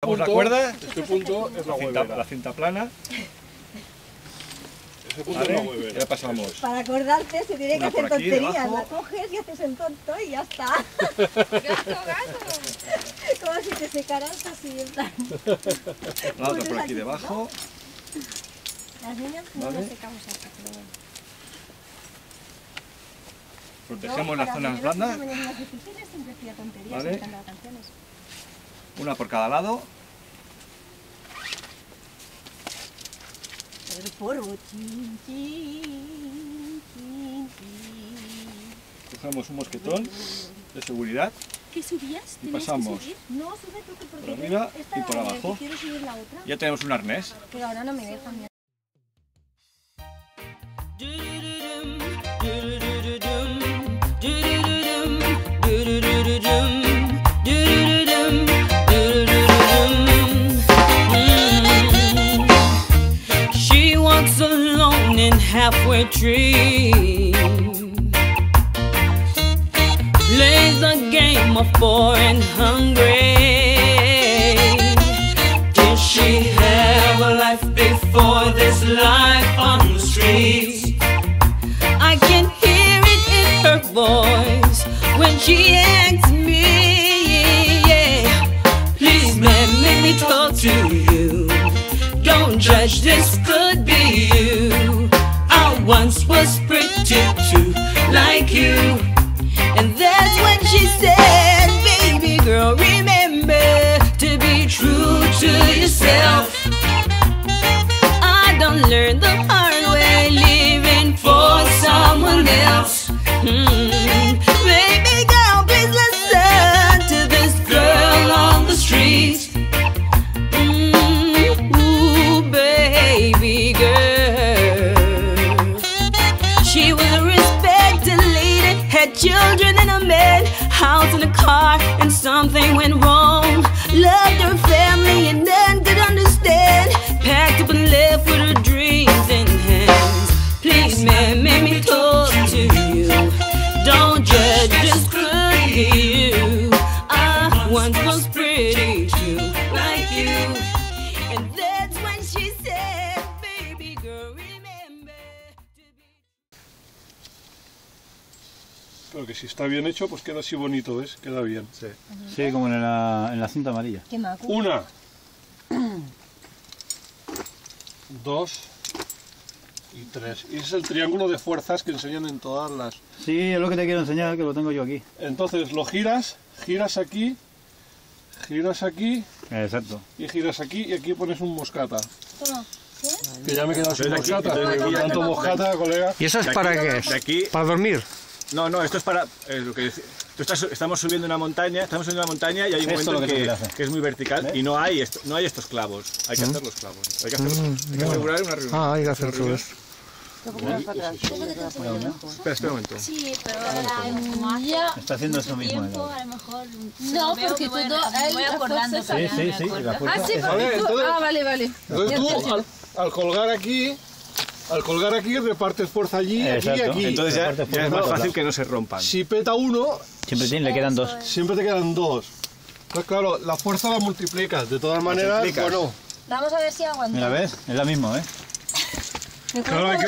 La cuerda, este punto es la huevera. la cinta plana. Ese punto ¿Vale? es la huevera. Ya pasamos. Para acordarte se tiene que Una hacer por aquí, tonterías, debajo. la coges y haces el tonto y ya está. ¡Gato! Como si te secaras así en plan. La otra por aquí debajo. Las niñas no Vale. las secamos acá, pero bueno. Protegemos Yo, las para zonas hacer las blandas. mañanas difíciles siempre hacía tonterías Vale. y cantaba canciones. Una por cada lado. El polvo, chin, chin, chin, chin. Cogemos un mosquetón de seguridad. ¿Qué subías? Y ¿Tenías pasamos que subir? No, sube tú, porque por arriba esta y por la abajo. que quiero subir la otra, Ya tenemos un arnés. pero ahora no me dejan. She walks alone in halfway tree, plays the game of poor and hungry. Did she have a life before this life on the streets? I can hear it in her voice when she asks me, yeah. Please, man, make me talk to you. Don't judge, this could be you. I once was pretty too, like you. And that's when she said, baby girl, remember to be true to yourself. I done learned the hard way, living for someone else. Baby girl, please listen to this girl on the street. Ooh, baby girl. She was a respected lady, had children and a man, house and a car, and something went wrong. Loved her family and none could understand. Packed up and left with her dreams in hands. Please, man, make me talk to you. Don't judge, this could be you. I once was pretty true, like you. And that's when she said, baby girl, remember to be... Pero que si está bien hecho, pues queda así bonito, ¿ves? Queda bien. Sí. Sí, como en la cinta amarilla. Qué maco. Una. Dos. Y tres. Y ese es el triángulo de fuerzas que enseñan en todas las... Sí, es lo que te quiero enseñar, que lo tengo yo aquí. Entonces lo giras aquí, Exacto. y giras aquí, y aquí pones un moscata. Toma. Que ya me he quedado sin moscata. Con tanto moscata, colega. ¿Y eso es para qué es? De aquí. ¿Para dormir? No, no, esto es para lo que estamos subiendo una montaña, y hay un Esto momento es lo que que, te hace. que es muy vertical. ¿Ves? y no hay estos clavos. Hay que hacer los clavos. Hay que asegurar una reunión. Ah, hay que hacer todo eso. Espera un momento. Sí, pero ya Está haciendo eso mismo. tiempo, a lo mejor... No, porque voy todo voy acordando. Sí, sí, sí. La Ah, fuerza. sí, Vale, porque tú... entonces- Ah, vale, vale. Entonces tú, al colgar aquí, repartes fuerza allí, Exacto. aquí y aquí. Entonces ya es más fácil que no se rompan. Si peta uno, Le quedan dos. siempre te quedan dos. Pues claro, la fuerza la multiplicas. De todas maneras, multiplicas. bueno. Vamos a ver si aguanta. Mira, ¿ves? Es la misma, ¿eh? Claro, hay que...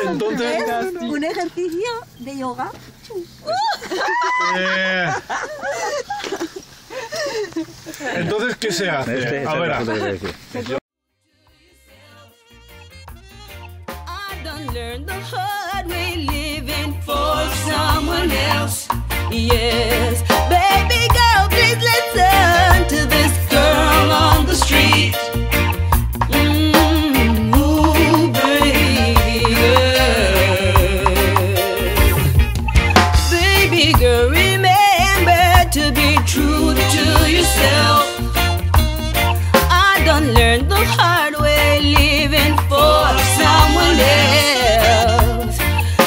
Entonces, Un ejercicio de yoga. entonces ¿qué se hace? A ver, I done learned the hard way, living for someone else. Yes, baby girl, please listen to this girl on the street. Ooh, baby girl. Baby girl, remember to be true to yourself. I done learned the hard way, living for someone else.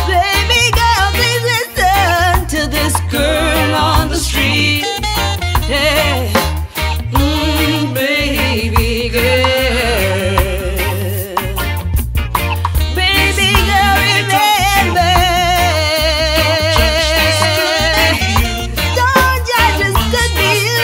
Baby girl, please listen to this girl on the street. Hey, baby girl. Baby girl, remember. Don't judge us, could be you.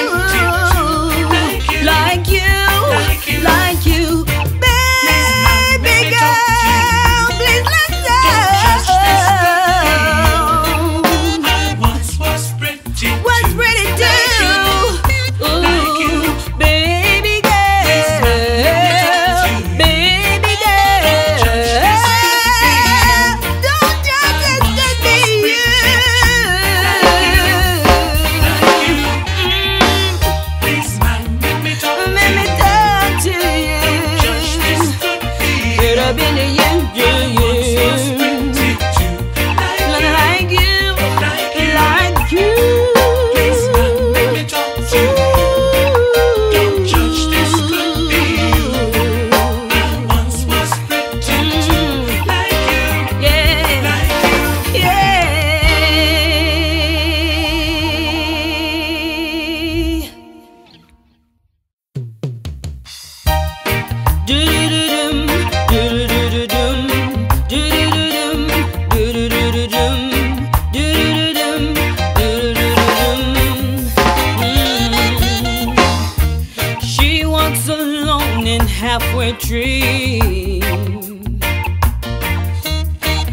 halfway tree.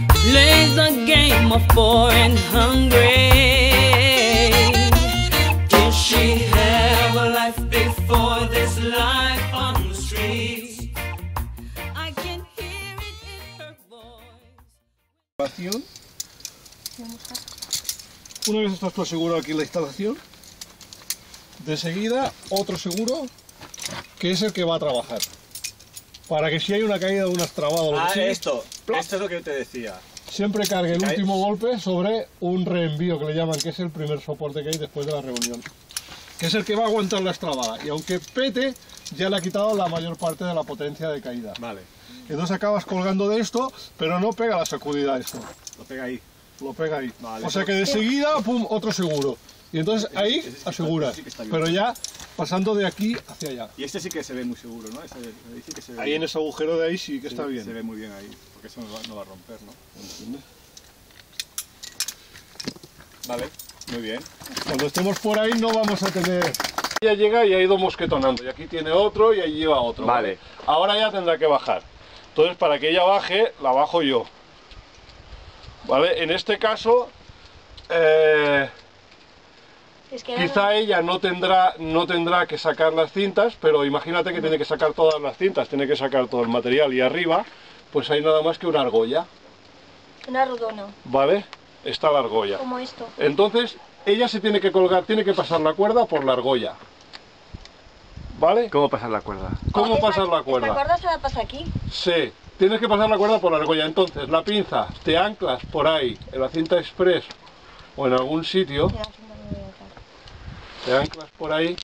Plays the game of poor and hungry. Did she have a life before this life on the streets? I can hear it in her voice. Una vez estás tú asegurado aquí en la instalación, de seguida otro seguro que es el que va a trabajar. Para que si hay una caída, un trabado o lo que sea, esto es lo que yo te decía. siempre cargue el último golpe sobre un reenvío que le llaman, que es el primer soporte que hay después de la reunión. Que es el que va a aguantar la estrabada. Y aunque pete, ya le ha quitado la mayor parte de la potencia de caída. Vale. Entonces acabas colgando de esto, pero no pega la sacudida esto. Lo pega ahí. Lo pega ahí. Vale. O sea que de seguida, pum, otro seguro. Y entonces ahí aseguras. sí que está bien. Pero ya pasando de aquí hacia allá. Y este sí que se ve muy seguro, ¿no? Ese sí que se ve Ahí bien. en ese agujero de ahí sí que Sí, está bien. Se ve muy bien ahí, porque eso no va a romper, ¿no? ¿Entiendes? Vale, muy bien. Cuando estemos por ahí no vamos a tener... Ella llega y ha ido mosquetonando. Y aquí tiene otro y ahí lleva otro. Vale. Ahora ya tendrá que bajar. Entonces para que ella baje, la bajo yo. ¿Vale? En este caso... Es que quizá ella no tendrá que sacar las cintas, pero imagínate que tiene que sacar todas las cintas, tiene que sacar todo el material y arriba, pues hay nada más que una argolla, una rodona, ¿vale? Está la argolla. como esto. Entonces, ella se tiene que colgar, tiene que pasar la cuerda por la argolla, ¿vale? ¿Cómo pasar la cuerda? ¿Cómo Esta- pasar la Esta cuerda? cuerda se la pasa aquí. Sí, tienes que pasar la cuerda por la argolla, entonces la pinza, te anclas por ahí, en la cinta express o en algún sitio, Mira, aquí no me voy a atar. te anclas por ahí.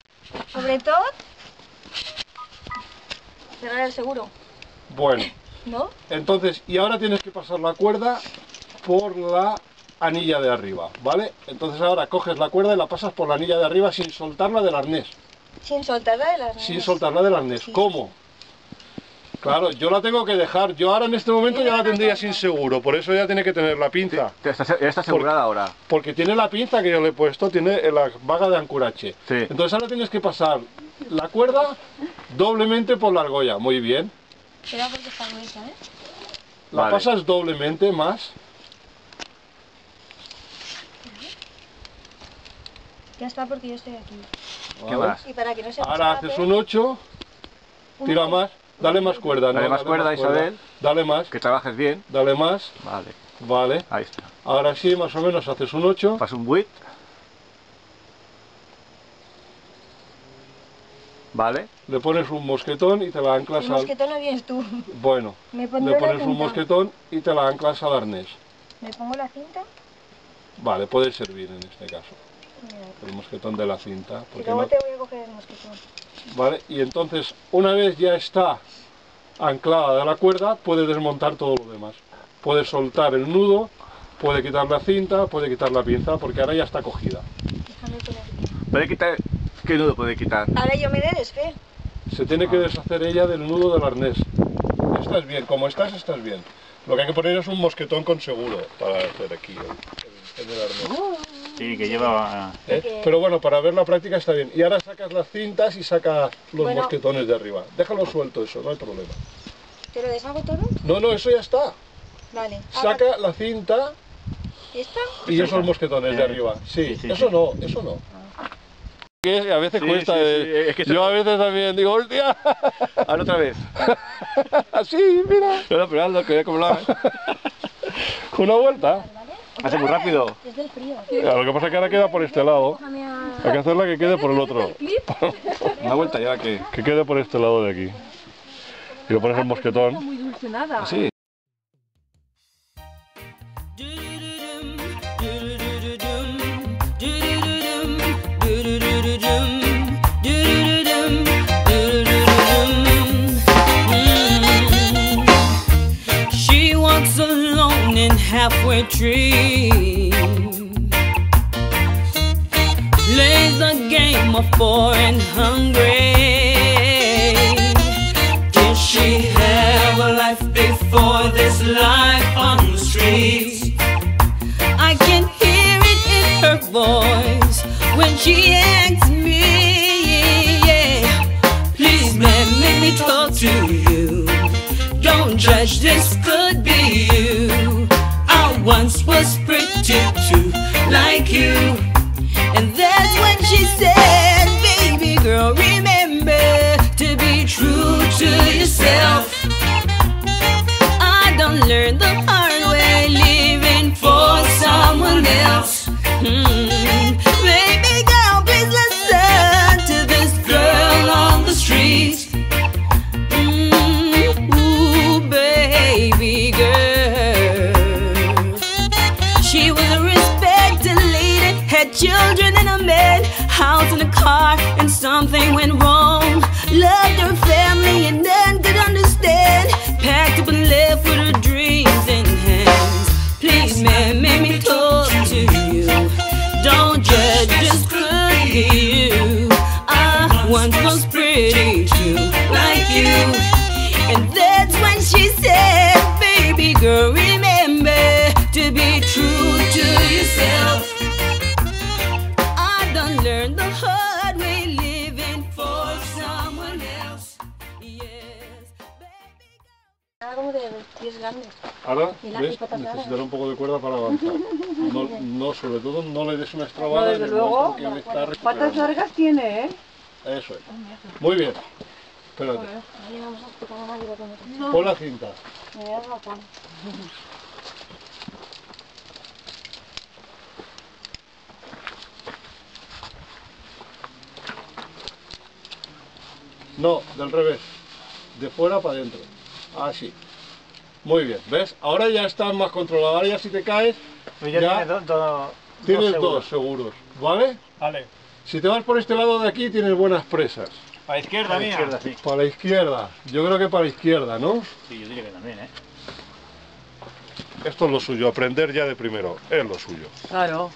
Sobre todo, cerrar el seguro, Bueno, ¿no? entonces, y ahora tienes que pasar la cuerda por la anilla de arriba, ¿vale? Entonces ahora coges la cuerda y la pasas por la anilla de arriba sin soltarla del arnés. Sin soltarla de las Sin soltarla del arnés. ¿Cómo? Claro, yo la tengo que dejar. Yo ahora en este momento ya la tendría sin seguro, por eso ya tiene que tener la pinza. Ya está asegurada ahora. Porque tiene la pinza que yo le he puesto, tiene la vaga de ancurache. Sí. Entonces ahora tienes que pasar la cuerda doblemente por la argolla. Muy bien. Espera porque está gruesa, ¿eh? La Vale. pasas doblemente más. Ya está porque yo estoy aquí. ¿Qué ¿vale? más? Y para que no se Ahora haces un 8, tira más, dale más cuerda. Dale más cuerda, Isabel. Dale más, Que trabajes bien. dale más, Vale. vale. Ahí está. Ahora sí, más o menos haces un 8. Pasa un buit. Vale. Le pones un mosquetón y te la anclas El al... mosquetón no vienes tú. Bueno, Me pondré le la pones un cinta. mosquetón y te la anclas al arnés. Me pongo la cinta Vale, puede servir en este caso. Mira, El mosquetón de la cinta. y Porque luego no... te voy a coger el mosquetón. Vale, y entonces una vez ya está anclada de la cuerda, puede desmontar todo lo demás. Puede soltar el nudo, puede quitar la cinta, puede quitar la pinza, porque ahora ya está cogida. Déjame poner. ¿Puede quitar? ¿Qué nudo puede quitar? Ahora yo me desfe. Se tiene que deshacer ella del nudo del arnés. Estás bien, como estás bien. Lo que hay que poner es un mosquetón con seguro para hacer aquí en el arnés. Sí, que lleva... ¿Eh? Pero bueno, para ver la práctica está bien. Y ahora sacas las cintas y sacas los Bueno. mosquetones de arriba. Déjalo suelto eso, no hay problema. ¿Te lo deshago todo? No, no, eso ya está. Vale. Ahora, Saca la cinta ¿esta? y esos mosquetones de arriba. Sí, sí, eso sí. no, eso no. A veces Sí, cuesta. sí, sí, es que Yo a veces también digo, hostia. Hazlo otra vez. Así, mira. No, pero hazlo, que voy a como lo hagas. Una vuelta. Hace muy rápido. Es del frío. Lo que pasa es que ahora queda por este lado. Déjame a... Hay que hacerla que quede por el otro. Una vuelta ya que... Que quede por este lado de aquí. Y le pones el mosquetón. Sí. She walks alone in halfway tree. Plays the game of poor and hungry. Did she have a life before this life on the streets? I can hear it in her voice when she asks me, yeah, please man, let me talk to you. something went wrong. Loved her family and none could understand. Packed up and left with her dreams in hands. Please, man, make me talk to you. Don't judge, just couldn't hear you. I once was pretty true, like you. And that's when she said, baby girl, remember to be true to yourself. I done learned the hard way, living for someone else. Yes, baby. Nada como de pies grandes. Ahora, Y la ¿ves? pipota clara. Necesitará un poco de cuerda para avanzar. No, sobre todo no le des una estrabada. No, en desde el luego. momento en que él está Patas recuperando. largas tiene, ¿eh? Eso es. Muy bien. Espérate. Ahí vamos a explicar a nadie lo que me Pon la cinta. Me voy a rapar. No, del revés. De fuera para adentro. Así. Muy bien. ¿Ves? Ahora ya estás más controlado. Ahora ya si te caes, Pues ya, Ya. tiene tienes seguros. dos seguros. ¿Vale? Vale. Si te vas por este lado de aquí, tienes buenas presas. A la izquierda, A la mía. izquierda, sí. Para la izquierda. Yo creo que para la izquierda, ¿no? Sí, yo diría que también, ¿eh? Esto es lo suyo. Aprender ya de primero. Es lo suyo. Claro.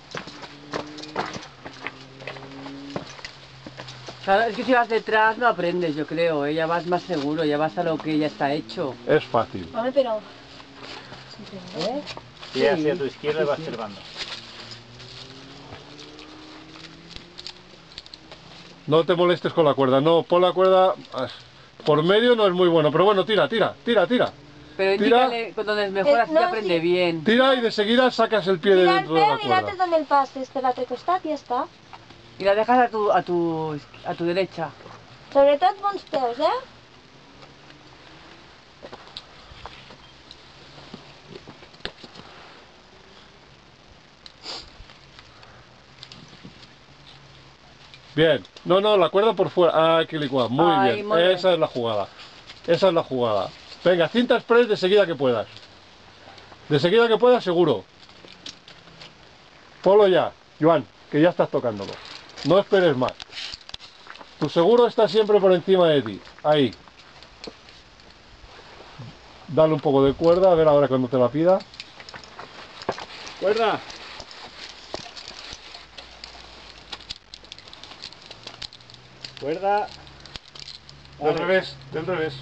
Claro, es que si vas detrás no aprendes, yo creo, ¿eh? Ya vas más seguro, ya vas a lo que ya está hecho. Es fácil. Hombre, pero... ¿Eh? Y hacia tu izquierda vas observando. No te molestes con la cuerda. No, pon la cuerda por medio, no es muy bueno. Pero bueno, tira. Pero Tira. indícale donde es mejor, así no, te aprende sí. bien. Tira y de seguida sacas el pie de Mira el dentro de la peu i l'altre cuerda. també el passes per l'altre costat i ja està. Y la dejas a tu derecha. Sobretot bons peus, eh? Bien. No, la cuerda por fuera. Ah, que licuado. Muy Ay, bien. muy bien. Esa es la jugada. Esa es la jugada. Venga, cinta express de seguida que puedas. De seguida que puedas, seguro. Ponlo ya, Joan, que ya estás tocándolo. No esperes más. Tu seguro está siempre por encima de ti. Ahí. Dale un poco de cuerda, a ver ahora cuando te la pida. Cuerda. Cuerda. Del revés, del revés.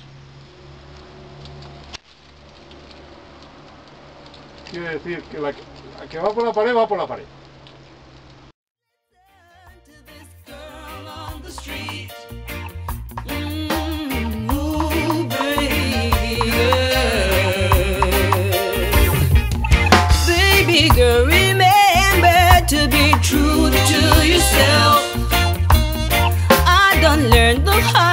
Quiere decir que la que va por la pared, va por la pared. To this girl on the street. Ooh, baby girl. Baby girl, remember to be true to yourself. I done learned the hard